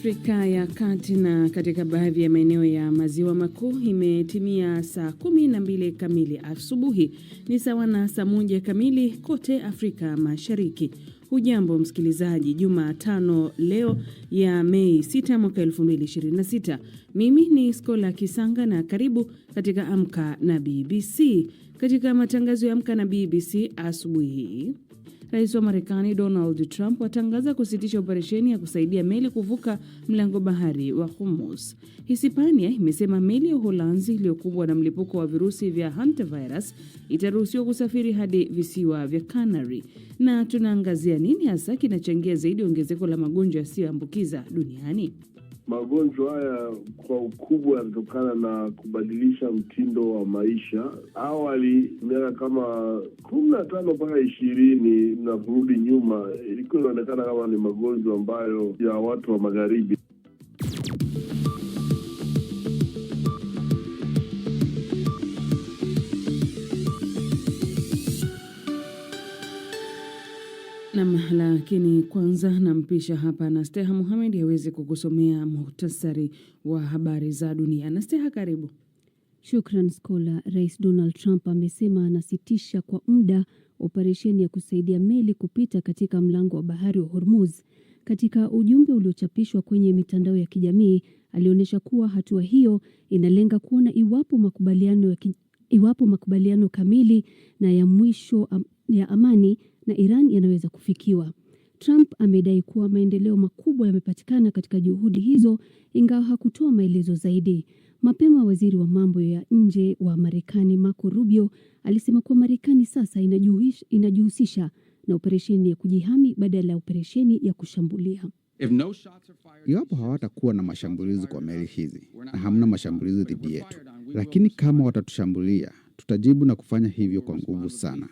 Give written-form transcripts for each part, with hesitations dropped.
Afrika ya Kati na katika baadhi ya maeneo ya maziwa makuu imetimia saa 12 kamili asubuhi, ni sawa na saa 1 kamili kote Afrika Mashariki. Hujambo msikilizaji, Jumatano leo ya Mei 6 mwaka 2026. Mimi ni Skola Kisanga na karibu katika Amka na BBC. Katika matangazo ya Amka na BBC asubuhi hii, Rais wa Marekani Donald Trump watangaza kusitisha operesheni ya kusaidia meli kuvuka mlango bahari wa Hormuz. Hispania imesema meli ya Uholanzi iliyokumbwa na mlipuko wa virusi vya hantavirus itaruhusiwa kusafiri hadi visiwa vya Canary. Na tunaangazia nini hasa kinachangia zaidi ongezeko la magonjwa yasiyoambukiza duniani. Magonjwa haya kwa ukubwa yanatokana na kubadilisha mtindo wa maisha. Awali miaka kama 15 mpaka 20 na kurudi nyuma, ilikuwa inaonekana kama ni magonjwa ambayo ya watu wa magharibi. Lakini kwanza nampisha hapa Nasteha Mohamed aweze kukusomea muhtasari wa habari za dunia. Nasteha, karibu. Shukran Skola. Rais Donald Trump amesema anasitisha kwa muda operesheni ya kusaidia meli kupita katika mlango wa bahari wa Hormuz. Katika ujumbe uliochapishwa kwenye mitandao ya kijamii, alionyesha kuwa hatua hiyo inalenga kuona iwapo makubaliano kamili na ya mwisho ya amani na Iran yanaweza kufikiwa. Trump amedai kuwa maendeleo makubwa yamepatikana katika juhudi hizo, ingawa hakutoa maelezo zaidi. Mapema waziri wa mambo ya nje wa Marekani Marco Rubio alisema kuwa Marekani sasa inajihusisha na operesheni ya kujihami badala ya operesheni ya kushambulia. Iwapo hawatakuwa na mashambulizi kwa meli hizi na hamna mashambulizi dhidi yetu, lakini kama watatushambulia, tutajibu na kufanya hivyo kwa nguvu sana.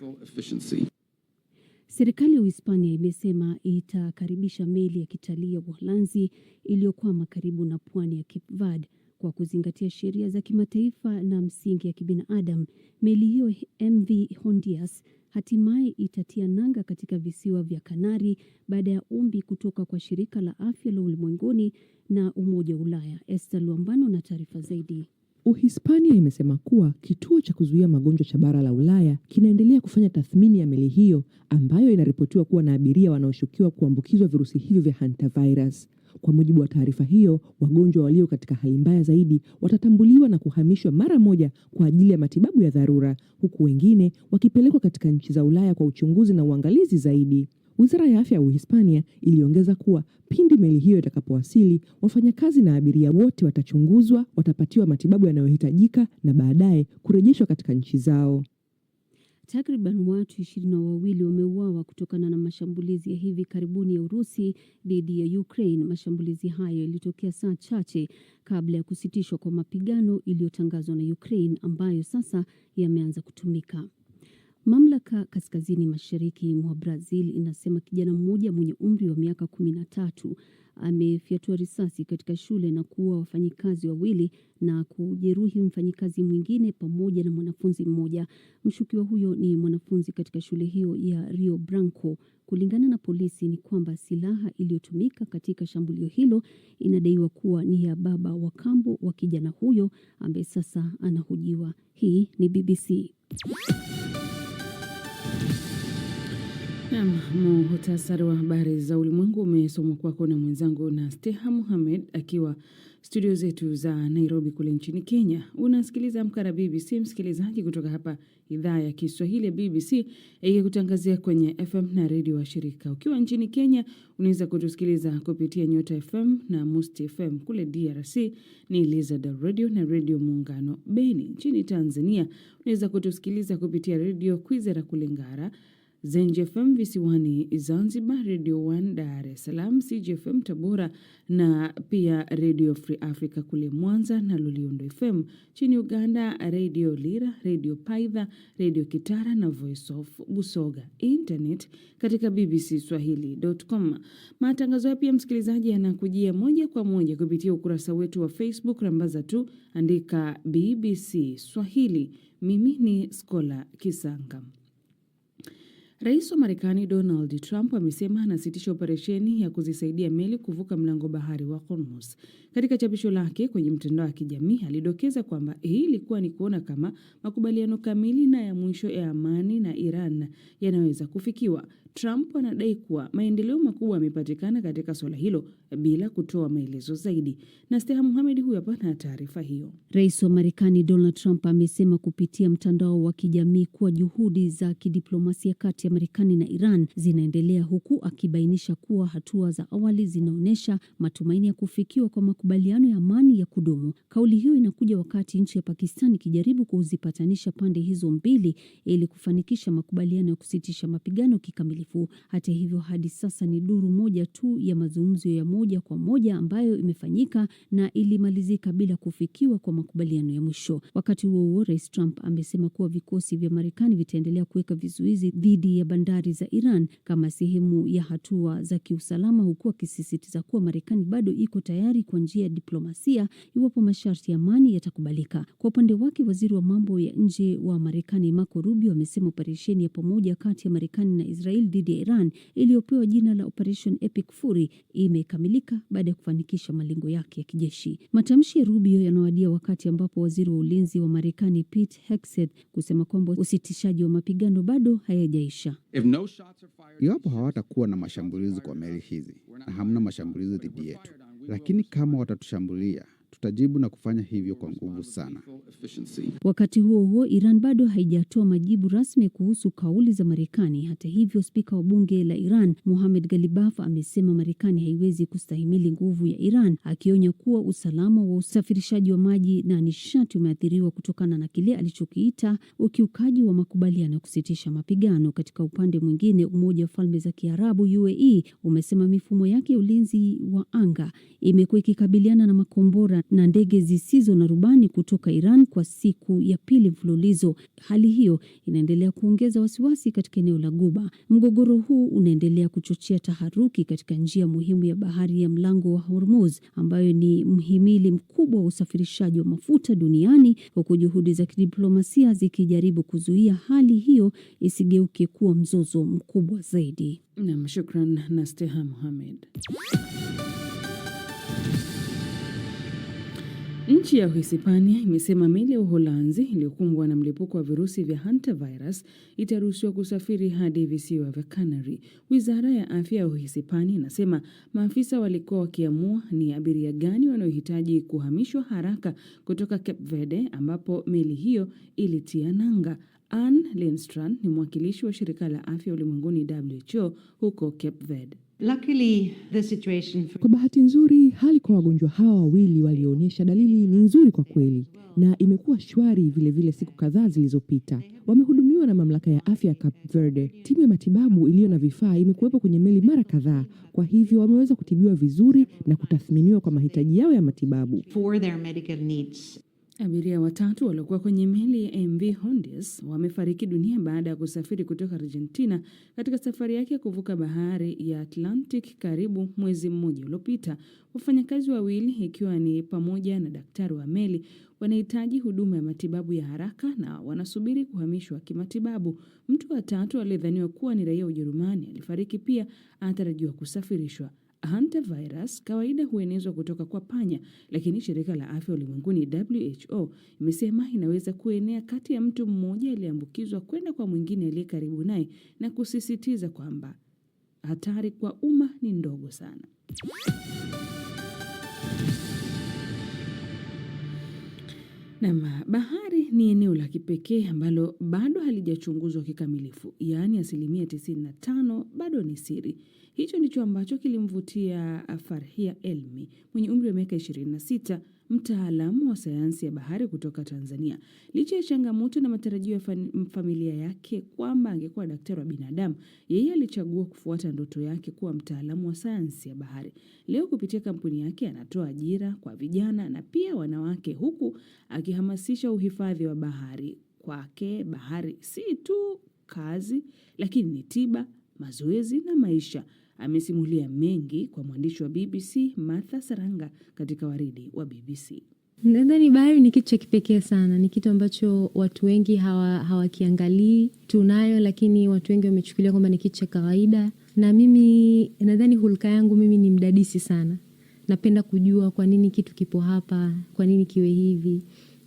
Serikali ya Uhispania imesema itakaribisha meli ya kitalii ya Uholanzi iliyokwama karibu na pwani ya Cape Verde kwa kuzingatia sheria za kimataifa na msingi ya kibinadamu. Meli hiyo MV Hondias hatimaye itatia nanga katika visiwa vya Kanari baada ya ombi kutoka kwa shirika la afya la ulimwenguni na Umoja wa Ulaya. Esther Luambano na taarifa zaidi. Uhispania imesema kuwa kituo cha kuzuia magonjwa cha bara la Ulaya kinaendelea kufanya tathmini ya meli hiyo ambayo inaripotiwa kuwa na abiria wanaoshukiwa kuambukizwa virusi hivyo vya hantavirus. Kwa mujibu wa taarifa hiyo, wagonjwa walio katika hali mbaya zaidi watatambuliwa na kuhamishwa mara moja kwa ajili ya matibabu ya dharura, huku wengine wakipelekwa katika nchi za Ulaya kwa uchunguzi na uangalizi zaidi. Wizara ya afya ya Uhispania iliongeza kuwa pindi meli hiyo itakapowasili, wafanyakazi na abiria wote watachunguzwa, watapatiwa matibabu yanayohitajika na baadaye kurejeshwa katika nchi zao. Takriban watu 22 wameuawa kutokana na mashambulizi ya hivi karibuni ya Urusi dhidi ya Ukraine. Mashambulizi hayo yalitokea saa chache kabla ya kusitishwa kwa mapigano iliyotangazwa na Ukraine, ambayo sasa yameanza kutumika. Mamlaka kaskazini mashariki mwa Brazil inasema kijana mmoja mwenye umri wa miaka 13 amefyatua risasi katika shule na kuua wafanyikazi wawili na kujeruhi mfanyikazi mwingine pamoja na mwanafunzi mmoja. Mshukiwa huyo ni mwanafunzi katika shule hiyo ya Rio Branco. Kulingana na polisi ni kwamba silaha iliyotumika katika shambulio hilo inadaiwa kuwa ni ya baba wa kambo wa kijana huyo ambaye sasa anahojiwa. Hii ni BBC. Muhtasari wa habari za ulimwengu umesomwa kwako na mwenzangu Nasteha Mohamed akiwa studio zetu za Nairobi kule nchini Kenya. Unasikiliza Amka na BBC, msikilizaji, kutoka hapa idhaa ya Kiswahili ya BBC ikikutangazia kwenye FM na redio wa shirika. Ukiwa nchini Kenya unaweza kutusikiliza kupitia Nyota FM na Must FM. Kule DRC ni Elizada Radio na Radio Muungano Beni. Nchini Tanzania unaweza kutusikiliza kupitia Radio Kwizera kule Ngara, Zenje FM visiwani Zanzibar, Radio 1 Dar es Salaam, CGFM Tabora na pia Radio Free Africa kule Mwanza na Loliondo FM. Chini Uganda, Radio Lira, Radio Paidha, Radio Kitara na Voice of Busoga. Internet katika bbcswahili.com. Matangazo ya pia msikilizaji yanakujia moja kwa moja kupitia ukurasa wetu wa Facebook, rambaza tu andika BBC Swahili. Mimi ni Skola Kisanga. Rais wa Marekani Donald Trump amesema anasitisha operesheni ya kuzisaidia meli kuvuka mlango bahari wa Hormuz. Katika chapisho lake kwenye mtandao wa kijamii, alidokeza kwamba hii ilikuwa ni kuona kama makubaliano kamili na ya mwisho ya amani na Iran yanaweza kufikiwa. Trump anadai kuwa maendeleo makubwa yamepatikana katika suala hilo bila kutoa maelezo zaidi. Na Steha Mohamed huyu hapa na taarifa hiyo. Rais wa Marekani Donald Trump amesema kupitia mtandao wa kijamii kuwa juhudi za kidiplomasia kati ya Marekani na Iran zinaendelea, huku akibainisha kuwa hatua za awali zinaonyesha matumaini ya kufikiwa kwa makubaliano ya amani ya kudumu. Kauli hiyo inakuja wakati nchi ya Pakistan ikijaribu kuzipatanisha pande hizo mbili ili kufanikisha makubaliano ya kusitisha mapigano kikamilifu. Hata hivyo, hadi sasa ni duru moja tu ya mazungumzo ya moja kwa moja ambayo imefanyika na ilimalizika bila kufikiwa kwa makubaliano ya mwisho. Wakati huo huo, Rais Trump amesema kuwa vikosi vya Marekani vitaendelea kuweka vizuizi dhidi ya bandari za Iran kama sehemu ya hatua za kiusalama, huku akisisitiza kuwa Marekani bado iko tayari kwa njia ya diplomasia iwapo masharti ya amani yatakubalika. Kwa upande wake, waziri wa mambo ya nje wa Marekani Marco Rubio amesema operesheni ya pamoja kati ya Marekani na Israel dhidi ya Iran iliyopewa jina la Operation Epic Fury imekamilika baada ya kufanikisha malengo yake ya kijeshi. Matamshi ya Rubio yanawadia wakati ambapo waziri wa ulinzi wa Marekani Pete Hegseth kusema kwamba usitishaji wa mapigano bado hayajaisha. Iwapo hawatakuwa na mashambulizi kwa meli hizi na hamna mashambulizi dhidi yetu, lakini kama watatushambulia tutajibu na kufanya hivyo kwa nguvu sana. Wakati huo huo, Iran bado haijatoa majibu rasmi kuhusu kauli za Marekani. Hata hivyo, spika wa bunge la Iran Mohammad Ghalibaf amesema Marekani haiwezi kustahimili nguvu ya Iran, akionya kuwa usalama wa usafirishaji wa maji na nishati umeathiriwa kutokana na kile alichokiita ukiukaji wa makubaliano ya kusitisha mapigano. Katika upande mwingine, Umoja wa Falme za Kiarabu UAE umesema mifumo yake ya ulinzi wa anga imekuwa ikikabiliana na makombora na ndege zisizo na rubani kutoka Iran kwa siku ya pili mfululizo. Hali hiyo inaendelea kuongeza wasiwasi katika eneo la Ghuba. Mgogoro huu unaendelea kuchochea taharuki katika njia muhimu ya bahari ya mlango wa Hormuz, ambayo ni mhimili mkubwa wa usafirishaji wa mafuta duniani, huku juhudi za kidiplomasia zikijaribu kuzuia hali hiyo isigeuke kuwa mzozo mkubwa zaidi. Naam, shukran na Steha Mohamed. Nchi ya Uhispania imesema meli ya Uholanzi iliyokumbwa na mlipuko wa virusi vya hantavirus itaruhusiwa kusafiri hadi visiwa vya Canary. Wizara ya afya ya Uhispania inasema maafisa walikuwa wakiamua ni abiria gani wanaohitaji kuhamishwa haraka kutoka Cape Verde ambapo meli hiyo ilitia nanga. Anne Lindstrand ni mwakilishi wa shirika la afya ulimwenguni WHO huko Cape Verde. Kwa bahati nzuri, hali kwa wagonjwa hawa wawili walioonyesha dalili ni nzuri kwa kweli, na imekuwa shwari vile siku kadhaa zilizopita. Wamehudumiwa na mamlaka ya afya ya Cape Verde. Timu ya matibabu iliyo na vifaa imekuwepo kwenye meli mara kadhaa, kwa hivyo wameweza kutibiwa vizuri na kutathminiwa kwa mahitaji yao ya matibabu. Abiria watatu waliokuwa kwenye meli ya MV Hondias wamefariki dunia baada ya kusafiri kutoka Argentina katika safari yake ya kuvuka bahari ya Atlantic karibu mwezi mmoja uliopita. Wafanyakazi wawili ikiwa ni pamoja na daktari wa meli wanahitaji huduma ya matibabu ya haraka na wanasubiri kuhamishwa kimatibabu. Mtu wa tatu aliyedhaniwa kuwa ni raia wa Ujerumani alifariki pia, anatarajiwa kusafirishwa. Hantavirus kawaida huenezwa kutoka kwa panya, lakini shirika la afya ulimwenguni WHO imesema inaweza kuenea kati ya mtu mmoja aliyeambukizwa kwenda kwa mwingine aliye karibu naye, na kusisitiza kwamba hatari kwa umma ni ndogo sana. Na bahari ni eneo la kipekee ambalo bado halijachunguzwa kikamilifu, yaani 95% bado ni siri. Hicho ndicho ambacho kilimvutia Farhia Elmi mwenye umri wa miaka 26, mtaalamu wa sayansi ya bahari kutoka Tanzania. Licha ya changamoto na matarajio ya familia yake kwamba angekuwa daktari wa binadamu, yeye alichagua kufuata ndoto yake kuwa mtaalamu wa sayansi ya bahari. Leo kupitia kampuni yake anatoa ajira kwa vijana na pia wanawake, huku akihamasisha uhifadhi wa bahari. Kwake bahari si tu kazi, lakini ni tiba, mazoezi na maisha. Amesimulia mengi kwa mwandishi wa BBC Martha Saranga katika waridi wa BBC. Nadhani bahari ni kitu cha kipekee sana, ni kitu ambacho watu wengi hawakiangalii. Tunayo, lakini watu wengi wamechukulia kwamba ni kitu cha kawaida. Na mimi nadhani hulka yangu mimi ni mdadisi sana. Napenda kujua kwa nini kitu kipo hapa, kwa nini kiwe hivi.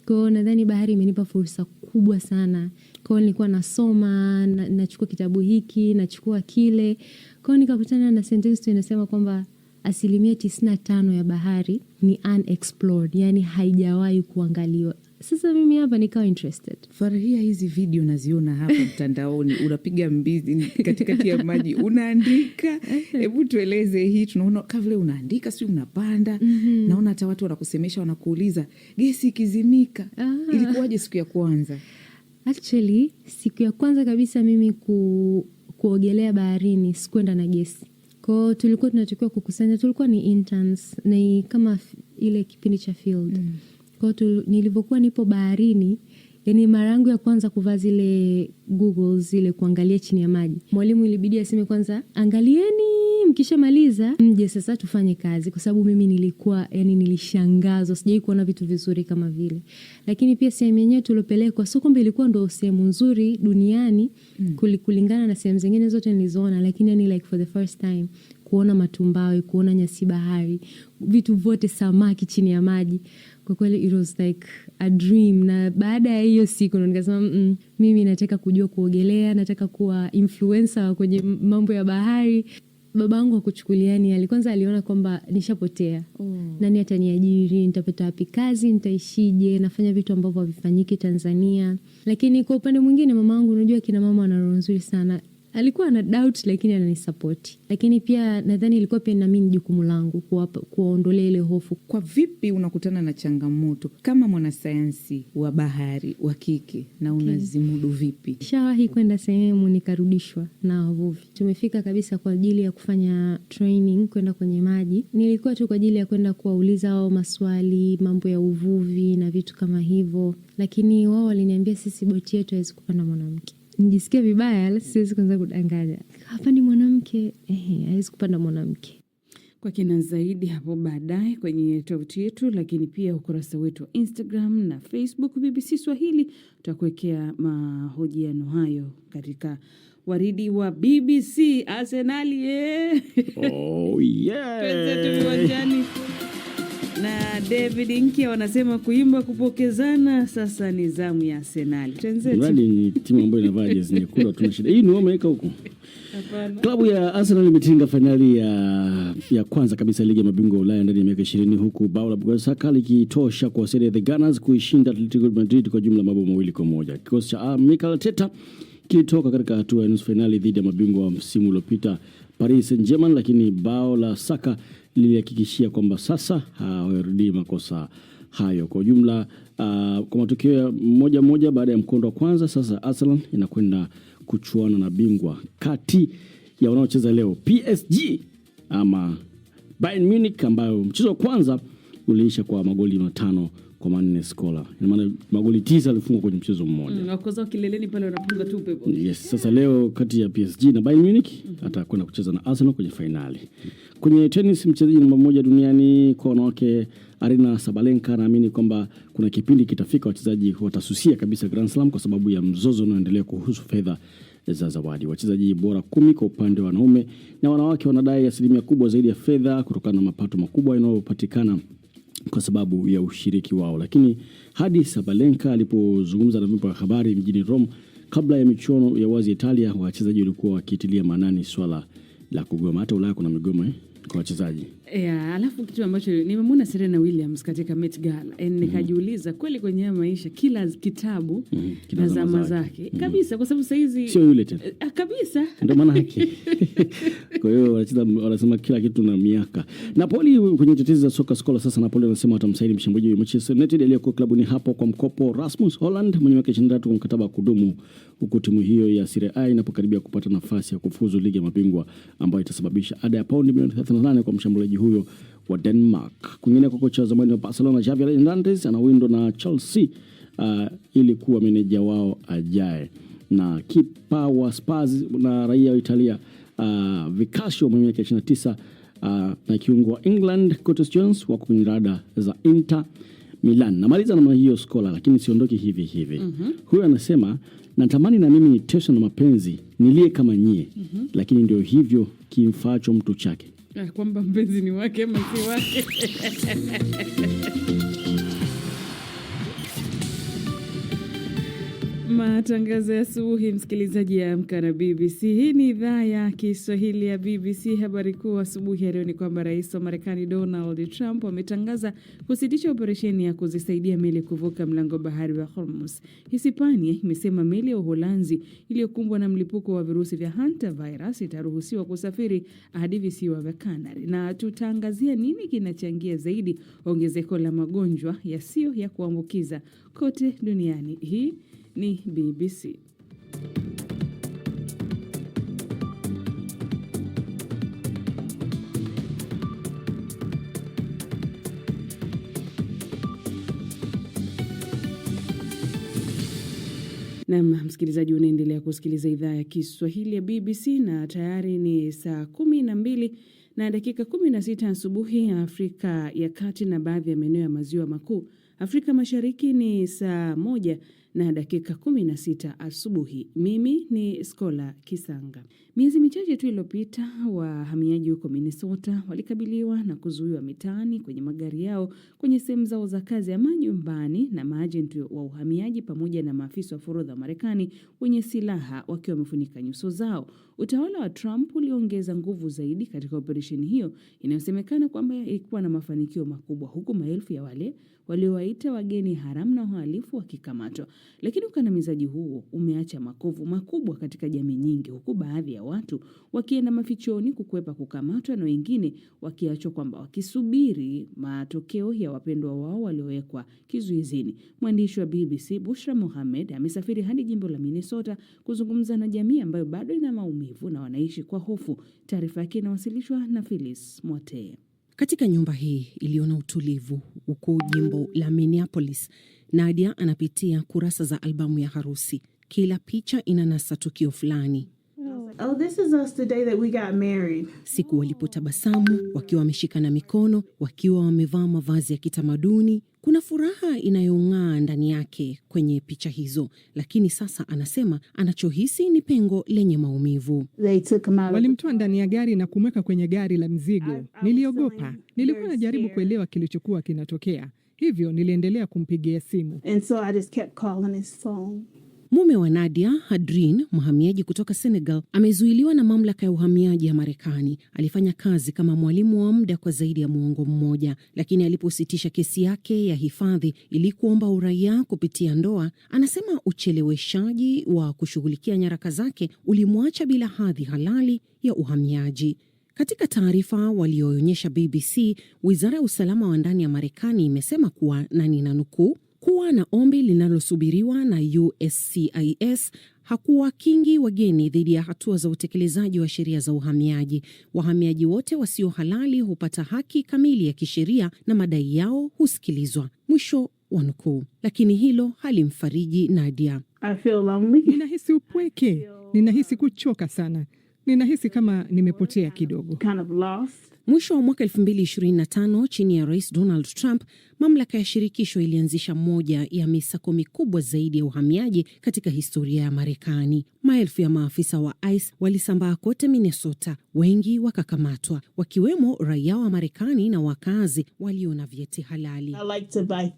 Kwa hiyo nadhani bahari imenipa fursa kubwa sana. Kwa hiyo nilikuwa nasoma, nachukua kitabu hiki, nachukua kile. Kwa hiyo nikakutana na sentence tu inasema kwamba 95% ya bahari ni unexplored, yani haijawahi kuangaliwa. Sasa mimi hapa nikawa interested. Farahia, hizi video naziona hapa mtandaoni, unapiga mbizi katikati ya maji, unaandika. Hebu tueleze hii, tunaona kama vile unaandika, si unapanda. Naona hata watu wanakusemesha, wanakuuliza, gesi ikizimika, ilikuwaje siku ya kwanza? Actually, siku ya kwanza kabisa mimi kuogelea baharini, sikuenda na gesi. Kwa tulikuwa tunatakiwa kukusanya, tulikuwa ni interns, na kama ile kipindi cha field. Kwa nilivyokuwa nipo baharini, yani mara yangu ya kwanza kuvaa zile goggles zile kuangalia chini ya maji, mwalimu ilibidi aseme kwanza, angalieni mkishamaliza mje sasa tufanye kazi, kwa sababu mimi nilikuwa yani nilishangazwa, sijai kuona vitu vizuri kama vile. Lakini pia sehemu yenyewe tuliopelekwa sio kwamba ilikuwa ndo sehemu nzuri duniani kulingana na sehemu zingine zote nilizoona, lakini yani like for the first time kuona matumbawe, kuona nyasi bahari, vitu vyote, samaki chini ya maji. Kwa kweli it was like a dream. Na baada ya hiyo siku nikasema mimi nataka kujua kuogelea, nataka kuwa influencer kwenye mambo ya bahari. Babangu hakuchukuliani, kwanza aliona kwamba nishapotea. Nani ataniajiri, nitapata wapi kazi, nitaishije, nafanya vitu ambavyo havifanyiki Tanzania. Lakini kwa upande mwingine mamangu, unajua kina mama wana roho nzuri sana. Alikuwa ana doubt lakini ananisupport. Lakini pia nadhani ilikuwa pia na mimi jukumu langu kuondolea ile hofu. Kwa vipi unakutana na changamoto kama mwanasayansi wa bahari wa kike na unazimudu vipi? Shawahi kwenda sehemu nikarudishwa na wavuvi. Tumefika kabisa kwa ajili ya kufanya training, kwenda kwenye maji. Nilikuwa tu kwa ajili ya kwenda kuwauliza wao maswali, mambo ya uvuvi na vitu kama hivyo. Lakini wao waliniambia sisi boti yetu haiwezi kupanda mwanamke. Nijisikia vibaya, siwezi kwanza kudanganya. Hapa ni mwanamke, haiwezi kupanda mwanamke. Kwa kina zaidi hapo baadaye kwenye tovuti yetu, lakini pia ukurasa wetu wa Instagram na Facebook BBC Swahili, tutakuwekea mahojiano hayo katika waridi wa BBC. Arsenali Oh yeah. Kwenzetu viwanjani. Na David Nkya wanasema kuimba kupokezana, sasa ni zamu ya Arsenal. Mradi ni timu ambayo inavaa jezi nyekundu, tuna shida. Hii ni wao wameweka huko. Hapana. Klabu ya Arsenal imetinga finali ya kwanza kabisa ligi ya mabingwa Ulaya ndani ya miaka 20, huku bao la Bukayo Saka likitosha kwa Serie the Gunners kuishinda Atletico Madrid kwa jumla mabao 2-1. Kikosi cha Mikel Arteta kilitoka katika hatua ya nusu finali dhidi ya mabingwa wa msimu uliopita Paris Saint-Germain, lakini bao la Saka lilihakikishia kwamba sasa hawarudi makosa hayo. Kwa jumla kwa matokeo ya 1-1 baada ya mkondo wa kwanza, sasa Arsenal inakwenda kuchuana na bingwa kati ya wanaocheza leo PSG ama Bayern Munich, ambayo mchezo wa kwanza uliisha kwa magoli 5-4 scorer. Ina maana magoli 9 alifungwa kwenye mchezo mmoja. Wakoza kileleni pale wanapunga tu pepo. Yes, sasa leo kati ya PSG na Bayern Munich atakwenda kucheza na Arsenal kwenye finali. Kwenye tennis, mchezaji namba 1 duniani kwa wanawake Aryna Sabalenka naamini kwamba kuna kipindi kitafika wachezaji watasusia kabisa Grand Slam kwa sababu ya mzozo unaoendelea kuhusu fedha za zawadi. Wachezaji bora 10 kwa upande wa wanaume na wanawake wanadai asilimia kubwa zaidi ya fedha kutokana na mapato makubwa yanayopatikana kwa sababu ya ushiriki wao. Lakini hadi Sabalenka alipozungumza na vyombo vya habari mjini Rome kabla ya michuano ya wazi Italia, wachezaji walikuwa wakitilia maanani swala la kugoma. Hata Ulaya kuna migomo kwa wachezaji. Alafu kitu ambacho nimemwona Serena Williams katika Met Gala, nikajiuliza kweli kwenye maisha kila kitabu na zama zake kabisa, kwa sababu saizi sio yule tena kabisa, ndio maana yake. Kwa hiyo wanasema kila kitu na miaka. Napoli kwenye tetezi za soka Skola, sasa Napoli wanasema watamsaini mshambuliaji wa Manchester United aliyekuwa klabuni hapo kwa mkopo Rasmus Hojlund mwenye miaka 23 kwa mkataba wa kudumu, huku timu hiyo ya Serie A inapokaribia kupata nafasi ya kufuzu ligi ya mabingwa ambayo itasababisha ada ya paundi milioni 38 kwa mshambuliaji huyo wa Denmark. Kwingine kwa kocha wa zamani wa Barcelona Xavi Hernandez anawindwa na Chelsea ili kuwa meneja wao ajaye, na kipa wa Spurs na raia wa Italia Vicasio mwenye miaka 29 na kiungo wa England Curtis Jones wako kwenye rada za Inter Milan. Namaliza na hiyo Skola, lakini siondoki hivi hivi. Huyu anasema natamani na mimi niteswe na mapenzi nilie kama nyie, lakini ndio hivyo kimfaacho mtu chake. Kwamba mpenzi ni wake ama si wake. Matangazo ya asubuhi, msikilizaji ya Amka na BBC. Hii ni idhaa ya Kiswahili ya BBC. Habari kuu asubuhi ya leo ni kwamba rais wa Marekani Donald Trump ametangaza kusitisha operesheni ya kuzisaidia meli kuvuka mlango bahari wa Hormuz. Hispania imesema meli ya Uholanzi iliyokumbwa na mlipuko wa virusi vya hantavirus itaruhusiwa kusafiri hadi visiwa vya Canary. Na tutaangazia nini kinachangia zaidi ongezeko la magonjwa yasiyo ya kuambukiza kote duniani. Hii ni BBC. Na msikilizaji, unaendelea kusikiliza idhaa ya Kiswahili ya BBC na tayari ni saa 12 na dakika 16 asubuhi ya Afrika ya Kati na baadhi ya maeneo ya maziwa makuu. Afrika Mashariki ni saa 1 na dakika 16 asubuhi. Mimi ni Skola Kisanga. Miezi michache tu iliyopita, wahamiaji huko Minnesota walikabiliwa na kuzuiwa mitaani kwenye magari yao kwenye sehemu zao za kazi ama nyumbani na maajenti wa uhamiaji pamoja na maafisa wa forodha wa Marekani wenye silaha wakiwa wamefunika nyuso zao. Utawala wa Trump uliongeza nguvu zaidi katika operesheni hiyo inayosemekana kwamba ilikuwa na mafanikio makubwa, huku maelfu ya wale waliowaita wageni haramu na uhalifu wakikamatwa. Lakini ukandamizaji huo umeacha makovu makubwa katika jamii nyingi, huku baadhi ya watu wakienda mafichoni kukwepa kukamatwa na wengine wakiachwa kwamba wakisubiri matokeo ya wapendwa wao waliowekwa kizuizini. Mwandishi wa BBC Bushra Mohamed amesafiri hadi jimbo la Minnesota kuzungumza na jamii ambayo bado ina maumivu na wanaishi kwa hofu. Taarifa yake inawasilishwa na Phyllis Mwatee. Katika nyumba hii iliyo na utulivu huko jimbo la Minneapolis, Nadia anapitia kurasa za albamu ya harusi. Kila picha inanasa tukio fulani. Oh, this is us the day that we got married. Siku walipotabasamu, wakiwa wameshikana mikono, wakiwa wamevaa mavazi ya kitamaduni. Kuna furaha inayong'aa ndani yake kwenye picha hizo, lakini sasa anasema anachohisi ni pengo lenye maumivu. Walimtoa ndani ya gari na kumweka kwenye gari la mzigo. Niliogopa. Nilikuwa najaribu kuelewa kilichokuwa kinatokea. Hivyo niliendelea kumpigia simu. And so I just kept calling his phone. Mume wa Nadia, Hadrin, mhamiaji kutoka Senegal, amezuiliwa na mamlaka ya uhamiaji ya Marekani. Alifanya kazi kama mwalimu wa muda kwa zaidi ya muongo mmoja, lakini alipositisha kesi yake ya hifadhi ili kuomba uraia kupitia ndoa, anasema ucheleweshaji wa kushughulikia nyaraka zake ulimwacha bila hadhi halali ya uhamiaji. Katika taarifa walioonyesha BBC, Wizara ya Usalama wa Ndani ya Marekani imesema kuwa, na ninanukuu, kuwa na ombi linalosubiriwa na USCIS hakuwa kingi wageni dhidi ya hatua za utekelezaji wa sheria za uhamiaji. Wahamiaji wote wasio halali hupata haki kamili ya kisheria na madai yao husikilizwa. Mwisho wa nukuu. Lakini hilo halimfariji Nadia. I feel lonely. Ninahisi upweke. Ninahisi kuchoka sana. Ninahisi kama nimepotea kidogo. Kind of lost. Mwisho wa mwaka 2025, chini ya Rais Donald Trump, mamlaka ya shirikisho ilianzisha moja ya misako mikubwa zaidi ya uhamiaji katika historia ya Marekani. Maelfu ya maafisa wa ICE walisambaa kote Minnesota, wengi wakakamatwa, wakiwemo raia wa Marekani na wakazi walio na vyeti halali.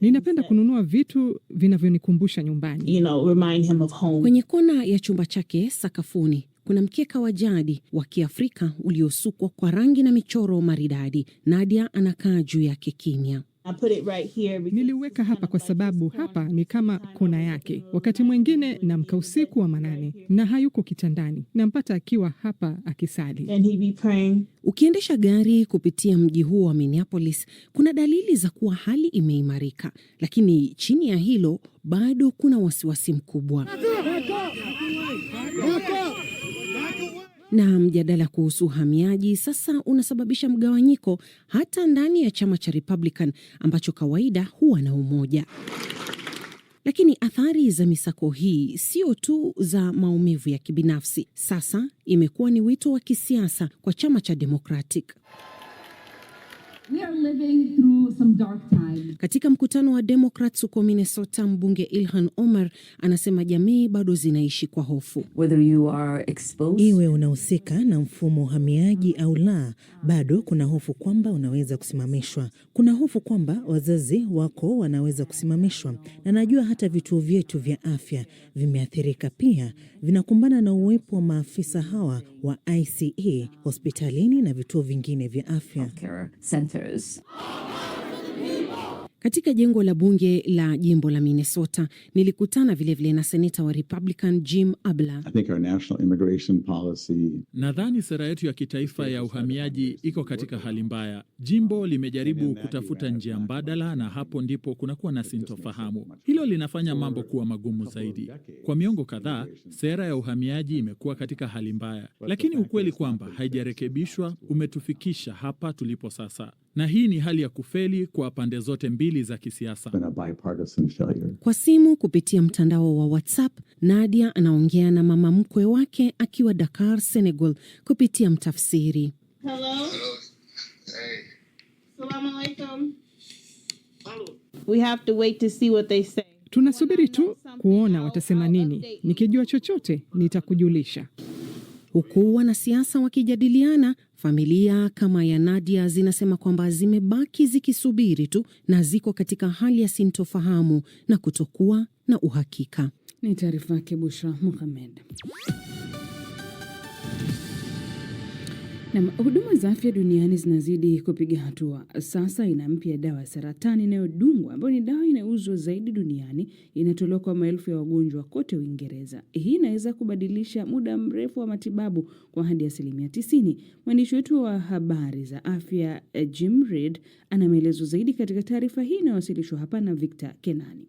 Ninapenda kununua vitu vinavyonikumbusha nyumbani. Remind him of home. Kwenye kona ya chumba chake sakafuni kuna mkeka wa jadi wa Kiafrika uliosukwa kwa rangi na michoro maridadi. Nadia anakaa juu yake kimya. Niliweka hapa kwa sababu hapa ni kama kona yake. Wakati mwingine namka usiku wa manane na hayuko kitandani, nampata akiwa hapa akisali. Ukiendesha gari kupitia mji huo wa Minneapolis, kuna dalili za kuwa hali imeimarika, lakini chini ya hilo bado kuna wasiwasi mkubwa. Na mjadala kuhusu uhamiaji sasa unasababisha mgawanyiko hata ndani ya chama cha Republican ambacho kawaida huwa na umoja. Lakini athari za misako hii sio tu za maumivu ya kibinafsi. Sasa imekuwa ni wito wa kisiasa kwa chama cha Democratic. We are living through some dark times. Katika mkutano wa Democrats huko Minnesota, mbunge Ilhan Omar anasema jamii bado zinaishi kwa hofu. Iwe unahusika na mfumo uhamiaji au la, bado kuna hofu kwamba unaweza kusimamishwa. Kuna hofu kwamba wazazi wako wanaweza kusimamishwa. Na najua hata vituo vyetu vya afya vimeathirika pia. Vinakumbana na uwepo wa maafisa hawa wa ICE hospitalini na vituo vingine vya afya. Katika jengo la bunge la jimbo la Minnesota, nilikutana vilevile na seneta wa Republican Jim Abler. Nadhani sera yetu ya kitaifa ya uhamiaji iko katika hali mbaya. Jimbo limejaribu kutafuta njia mbadala na hapo ndipo kunakuwa na sintofahamu. Hilo linafanya mambo kuwa magumu zaidi. Kwa miongo kadhaa, sera ya uhamiaji imekuwa katika hali mbaya. Lakini ukweli kwamba haijarekebishwa umetufikisha hapa tulipo sasa. Na hii ni hali ya kufeli kwa pande zote mbili za kisiasa. Kwa simu kupitia mtandao wa WhatsApp, Nadia anaongea na mama mkwe wake akiwa Dakar, Senegal kupitia mtafsiri. Hello. Hey. Salaam alaikum. We have to wait to see what they say. Tunasubiri tu kuona watasema nini. Nikijua chochote nitakujulisha. Huku wanasiasa wakijadiliana, familia kama ya Nadia zinasema kwamba zimebaki zikisubiri tu na ziko katika hali ya sintofahamu na kutokuwa na uhakika. Ni taarifa yake Bushra Mohamed. Na huduma za afya duniani zinazidi kupiga hatua. Sasa ina mpya dawa ya saratani inayodungwa ambayo ni dawa inayouzwa zaidi duniani, inatolewa kwa maelfu ya wagonjwa kote Uingereza. Hii inaweza kubadilisha muda mrefu wa matibabu kwa hadi 90%. Mwandishi wetu wa habari za afya Jim Reid ana maelezo zaidi katika taarifa hii inayowasilishwa hapa na Victor Kenani.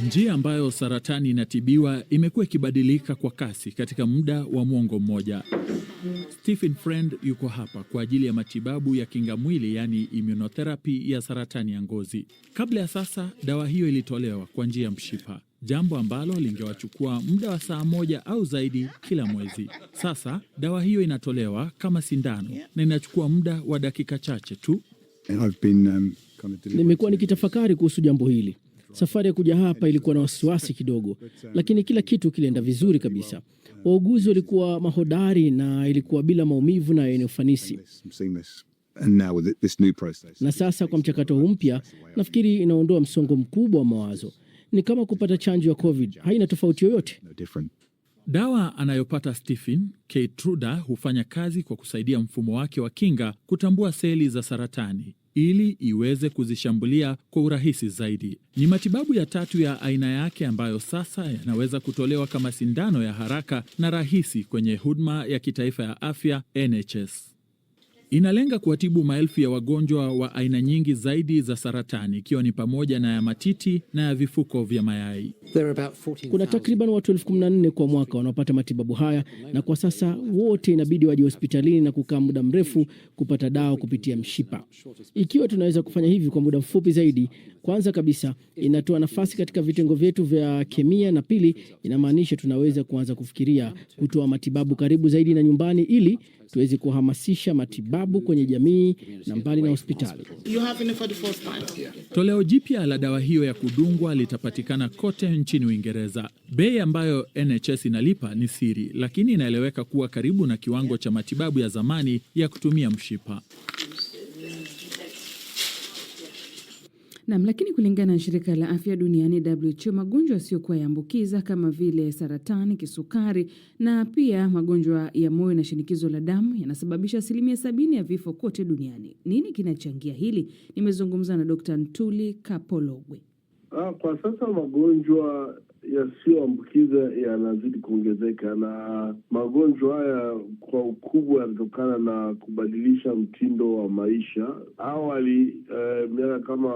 Njia ambayo saratani inatibiwa imekuwa ikibadilika kwa kasi katika muda wa mwongo mmoja. Stephen Friend yuko hapa kwa ajili ya matibabu ya kinga mwili, yani immunotherapy ya saratani ya ngozi. Kabla ya sasa, dawa hiyo ilitolewa kwa njia ya mshipa, jambo ambalo lingewachukua muda wa saa moja au zaidi kila mwezi. Sasa dawa hiyo inatolewa kama sindano na inachukua muda wa dakika chache tu. Nimekuwa nikitafakari kuhusu jambo hili. Safari ya kuja hapa ilikuwa na wasiwasi kidogo, lakini kila kitu kilienda vizuri kabisa. Wauguzi walikuwa mahodari na ilikuwa bila maumivu na yenye ufanisi. Na sasa kwa mchakato huu mpya, nafikiri inaondoa msongo mkubwa wa mawazo. Ni kama kupata chanjo ya COVID, haina tofauti yoyote. Dawa anayopata Stephen, Keytruda, hufanya kazi kwa kusaidia mfumo wake wa kinga kutambua seli za saratani ili iweze kuzishambulia kwa urahisi zaidi. Ni matibabu ya tatu ya aina yake ambayo sasa yanaweza kutolewa kama sindano ya haraka na rahisi kwenye huduma ya kitaifa ya afya NHS. Inalenga kuwatibu maelfu ya wagonjwa wa aina nyingi zaidi za saratani, ikiwa ni pamoja na ya matiti na ya vifuko vya mayai. Kuna takriban watu 14,000 kwa mwaka wanaopata matibabu haya, na kwa sasa wote inabidi waje hospitalini na kukaa muda mrefu kupata dawa kupitia mshipa. Ikiwa tunaweza kufanya hivi kwa muda mfupi zaidi, kwanza kabisa inatoa nafasi katika vitengo vyetu vya kemia, na pili inamaanisha tunaweza kuanza kufikiria kutoa matibabu karibu zaidi na nyumbani ili tuweze kuhamasisha matibabu kwenye jamii na mbali na hospitali. Toleo jipya la dawa hiyo ya kudungwa litapatikana kote nchini Uingereza. Bei ambayo NHS inalipa ni siri, lakini inaeleweka kuwa karibu na kiwango cha matibabu ya zamani ya kutumia mshipa. Lakini kulingana na shirika la afya duniani WHO, magonjwa yasiyokuwa yaambukiza kama vile saratani, kisukari na pia magonjwa ya moyo na shinikizo la damu yanasababisha 70% ya vifo kote duniani. Nini kinachangia hili? Nimezungumza na Dr. Ntuli Kapologwe. Kwa sasa magonjwa yasiyoambukiza yanazidi kuongezeka, na magonjwa haya kwa ukubwa yanatokana na kubadilisha mtindo wa maisha. Awali miaka kama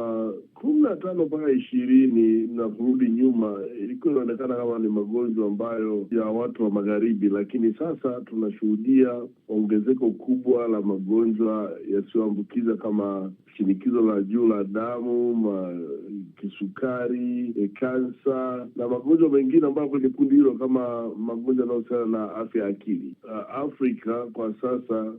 15 mpaka 20 na kurudi nyuma, ilikuwa inaonekana kama ni magonjwa ambayo ya watu wa magharibi, lakini sasa tunashuhudia ongezeko kubwa la magonjwa yasiyoambukiza kama shinikizo la juu la damu, kisukari, kansa na magonjwa mengine ambayo kwenye kundi hilo kama magonjwa yanayohusiana na afya ya akili. Afrika kwa sasa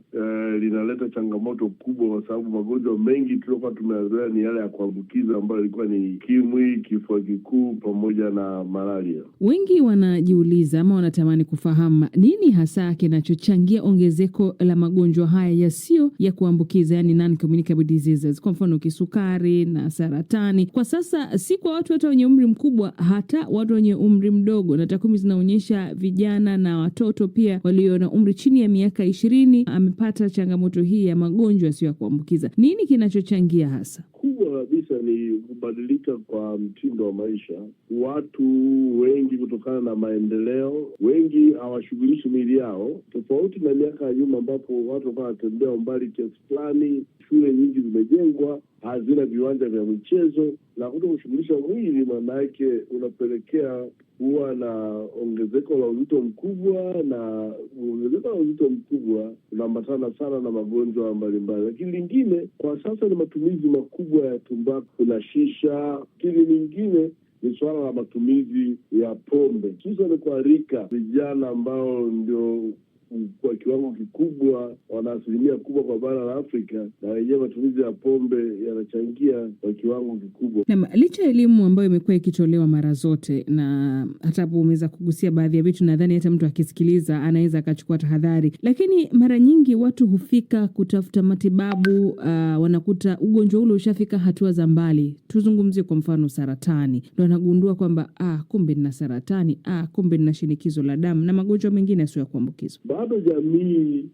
linaleta changamoto kubwa, kwa sababu magonjwa mengi tuliokuwa tumeyazoea ni yale ya kuambukiza ambayo ilikuwa ni ukimwi, kifua kikuu pamoja na malaria. Wengi wanajiuliza ama wanatamani kufahamu nini hasa kinachochangia ongezeko la magonjwa haya yasiyo ya kuambukiza, yani non-communicable diseases, kwa mfano kisukari na saratani. Kwa sasa si kwa watu hata wenye umri mkubwa, hata watu wenye umri mdogo, na takwimu zinaonyesha vijana na watoto pia walio na umri chini ya miaka 20 amepata changamoto hii ya magonjwa yasiyo ya kuambukiza. Nini kinachochangia hasa? Kubwa kabisa ni kubadilika kwa mtindo wa maisha. Watu wengi kutokana na maendeleo, wengi hawashughulishi miili yao, tofauti na miaka ya nyuma ambapo watu walikuwa wanatembea umbali kiasi fulani. Shule nyingi zimejengwa, hazina viwanja vya michezo, na kutokushughulisha mwili maana yake unapelekea huwa na ongezeko la uzito mkubwa, na ongezeko la uzito mkubwa unaambatana sana na magonjwa mbalimbali. Lakini lingine kwa sasa ni matumizi makubwa ya tumbaku na shisha. Lakini lingine ni suala la matumizi ya pombe, hususan kwa rika vijana ambao ndio kwa kiwango kikubwa wana asilimia kubwa kwa bara la Afrika, na wenyewe matumizi ya pombe yanachangia kwa kiwango kikubwa. Na licha ya elimu ambayo imekuwa ikitolewa mara zote, na hata hapo umeweza kugusia baadhi ya vitu, nadhani hata mtu akisikiliza anaweza akachukua tahadhari, lakini mara nyingi watu hufika kutafuta matibabu, wanakuta ugonjwa ule ushafika hatua za mbali. Tuzungumzie kwa mfano saratani, ndio anagundua kwamba kumbe nina saratani, kumbe nina shinikizo la damu na magonjwa mengine yasiyo ya kuambukizwa. Bado jamii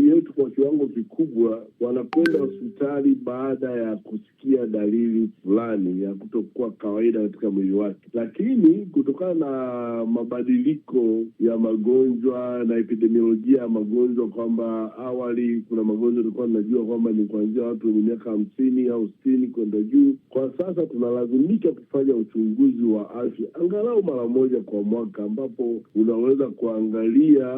yetu kwa kiwango kikubwa wanakwenda hospitali baada ya kusikia dalili fulani ya kutokuwa kawaida katika mwili wake, lakini kutokana na mabadiliko ya magonjwa na epidemiolojia ya magonjwa, kwamba awali kuna magonjwa tulikuwa tunajua kwamba ni kuanzia watu wenye miaka 50 au 60 kwenda juu. Kwa sasa tunalazimika kufanya uchunguzi wa afya angalau mara moja kwa mwaka, ambapo unaweza kuangalia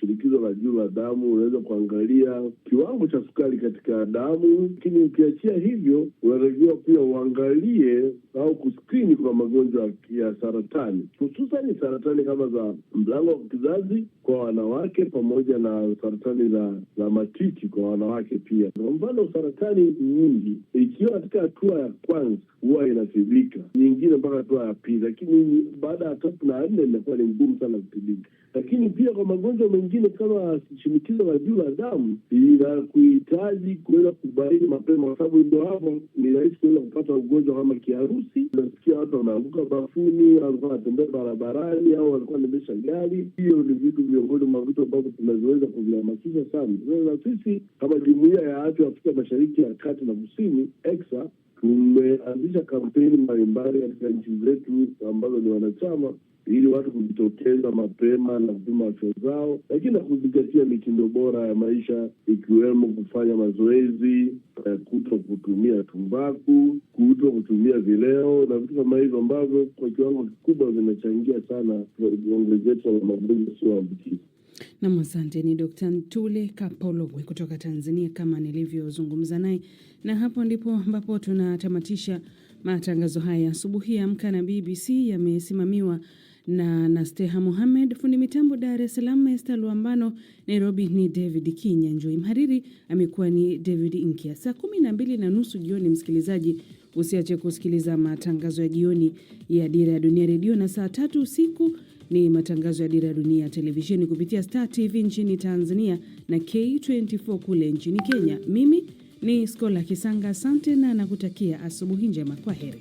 shinikizo la juu la damu, unaweza kuangalia kiwango cha sukari katika damu. Lakini ukiachia hivyo, unatakiwa pia uangalie au kuskrini kwa magonjwa ya saratani, hususan saratani kama za mlango wa kizazi kwa wanawake, pamoja na saratani za matiti kwa wanawake pia. Kwa mfano, saratani nyingi ikiwa katika hatua ya kwanza huwa inatibika, nyingine mpaka hatua ya pili, lakini baada ya 3 na 4 inakuwa ni ngumu sana kutibika. Lakini pia kwa magonjwa mengine kama shinikizo la juu la damu inakuhitaji kuweza kubaini mapema, kwa sababu ndio hapo ni rahisi kuweza kupata ugonjwa kama kiharusi. Unasikia watu wanaanguka bafuni, au walikuwa wanatembea barabarani, au walikuwa wanaendesha gari. Hiyo ni vitu miongoni mwa vitu ambavyo tunaweza kuvihamasisha sana. Na sisi kama Jumuiya ya Afya Afrika Mashariki ya Kati na Kusini, ECSA, tumeanzisha kampeni mbalimbali katika nchi zetu ambazo ni wanachama, ili watu kujitokeza mapema na kupima afya zao, lakini na kuzingatia mitindo bora ya maisha, ikiwemo kufanya mazoezi, kuto kutumia tumbaku, kuto kutumia vileo na vitu kama hivyo ambavyo kwa kiwango kikubwa vinachangia sana ongezeko la magonjwa yasiyoambukiza. Na asante ni Dr. Ntule Kapologwe kutoka Tanzania kama nilivyozungumza naye. Na hapo ndipo ambapo tunatamatisha matangazo haya asubuhi ya Amka na BBC. Yamesimamiwa na Nasteha Mohamed, fundi mitambo Dar es Salaam Esther Luambano, Nairobi ni David Kinya, Njoi mhariri amekuwa ni David Inkia. Saa 12:30 jioni, msikilizaji, usiache kusikiliza matangazo ya jioni ya Dira ya Dunia Radio, na saa 3 usiku ni matangazo ya Dira ya Dunia televisheni kupitia Star TV nchini Tanzania na K24 kule nchini Kenya. Mimi ni Skola Kisanga, asante na nakutakia asubuhi njema. Kwa heri.